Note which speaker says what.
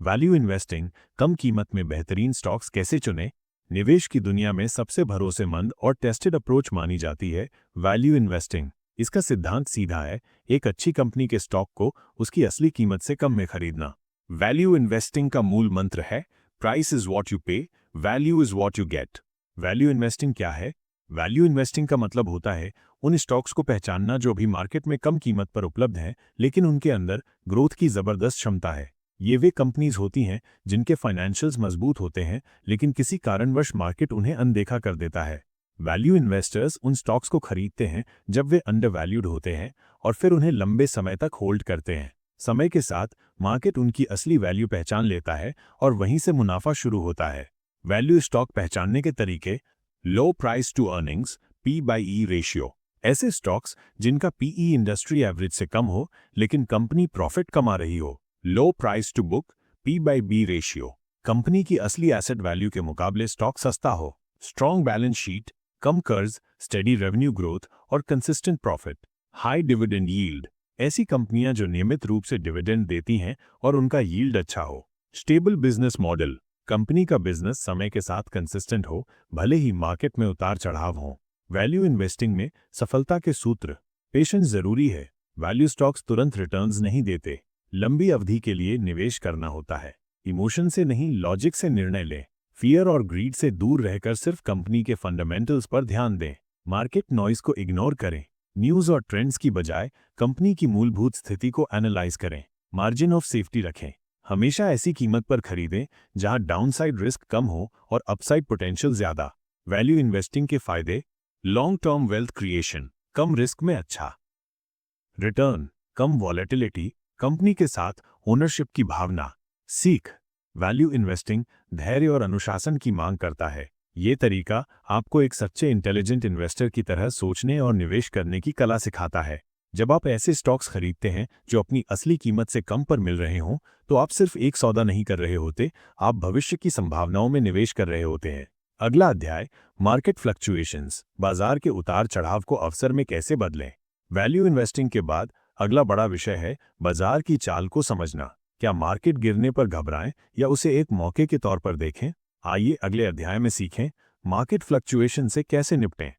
Speaker 1: Value investing, कम कीमत में बेहतरीन स्टॉक्स कैसे चुनें। निवेश की दुनिया में सबसे भरोसेमंद और टेस्टेड अप्रोच मानी जाती है वैल्यू इन्वेस्टिंग। इसका सिद्धांत सीधा है, एक अच्छी कंपनी के स्टॉक को उसकी असली कीमत से कम में खरीदना। वैल्यू इन्वेस्टिंग का मूल मंत्र है, प्राइस इज वॉट यू पे, value is what you get. Value investing क्या है? वैल्यू इन्वेस्टिंग का मतलब होता है उन स्टॉक्स को पहचानना जो भी मार्केट में कम कीमत पर उपलब्ध हैं, लेकिन उनके अंदर ग्रोथ की जबरदस्त क्षमता है। ये वे कंपनीज होती हैं जिनके फाइनेंशियल्स मजबूत होते हैं, लेकिन किसी कारणवश मार्केट उन्हें अनदेखा कर देता है। वैल्यू इन्वेस्टर्स उन स्टॉक्स को खरीदते हैं जब वे अंडरवैल्यूड होते हैं और फिर उन्हें लंबे समय तक होल्ड करते हैं। समय के साथ मार्केट उनकी असली वैल्यू पहचान लेता है और वहीं से मुनाफा शुरू होता है। वैल्यू स्टॉक पहचानने के तरीके: low price to earnings, P/E ratio. ऐसे स्टॉक्स जिनका पीई इंडस्ट्री एवरेज से कम हो लेकिन कंपनी प्रॉफिट कमा रही हो। Low price to book, P/B ratio. Company की असली एसेट वैल्यू के मुकाबले स्टॉक सस्ता हो। स्ट्रॉन्ग बैलेंस शीट, कम कर्ज, स्टेडी रेवेन्यू ग्रोथ और consistent profit. High dividend yield. ऐसी कंपनियां जो नियमित रूप से डिविडेंड देती हैं और उनका यील्ड अच्छा हो। Stable business model. कंपनी का बिजनेस समय के साथ कंसिस्टेंट हो, भले ही मार्केट में उतार चढ़ाव हो। वैल्यू इन्वेस्टिंग में सफलता के सूत्र: पेशेंस जरूरी है। वैल्यू स्टॉक्स तुरंत रिटर्न्स नहीं देते। लंबी अवधि के लिए निवेश करना होता है। इमोशन से नहीं, लॉजिक से निर्णय लें। फियर और ग्रीड से दूर रहकर सिर्फ कंपनी के फंडामेंटल्स पर ध्यान दें। मार्केट नॉइज को इग्नोर करें। न्यूज़ और ट्रेंड्स की बजाय कंपनी की मूलभूत स्थिति को एनालाइज करें। मार्जिन ऑफ सेफ्टी रखें। हमेशा ऐसी कीमत पर खरीदें जहां डाउनसाइड रिस्क कम हो और अपसाइड पोटेंशियल ज्यादा। वैल्यू इन्वेस्टिंग के फायदे: लॉन्ग टर्म वेल्थ क्रिएशन, कम रिस्क में अच्छा रिटर्न, कम वॉलेटिलिटी, कंपनी के साथ ओनरशिप की भावना। सीख: वैल्यू इन्वेस्टिंग धैर्य और अनुशासन की मांग करता है। ये तरीका आपको एक सच्चे इंटेलिजेंट इन्वेस्टर की तरह सोचने और निवेश करने की कला सिखाता है। जब आप ऐसे स्टॉक्स खरीदते हैं जो अपनी असली कीमत से कम पर मिल रहे हों, तो आप सिर्फ एक सौदा नहीं कर रहे होते, आप भविष्य की संभावनाओं में निवेश कर रहे होते हैं। अगला अध्याय: मार्केट फ्लक्चुएशंस, बाजार के उतार चढ़ाव को अवसर में कैसे बदलें। वैल्यू इन्वेस्टिंग के बाद अगला बड़ा विषय है बाजार की चाल को समझना। क्या मार्केट गिरने पर घबराएं या उसे एक मौके के तौर पर देखें? आइए अगले अध्याय में सीखें मार्केट फ्लक्चुएशन से कैसे निपटें।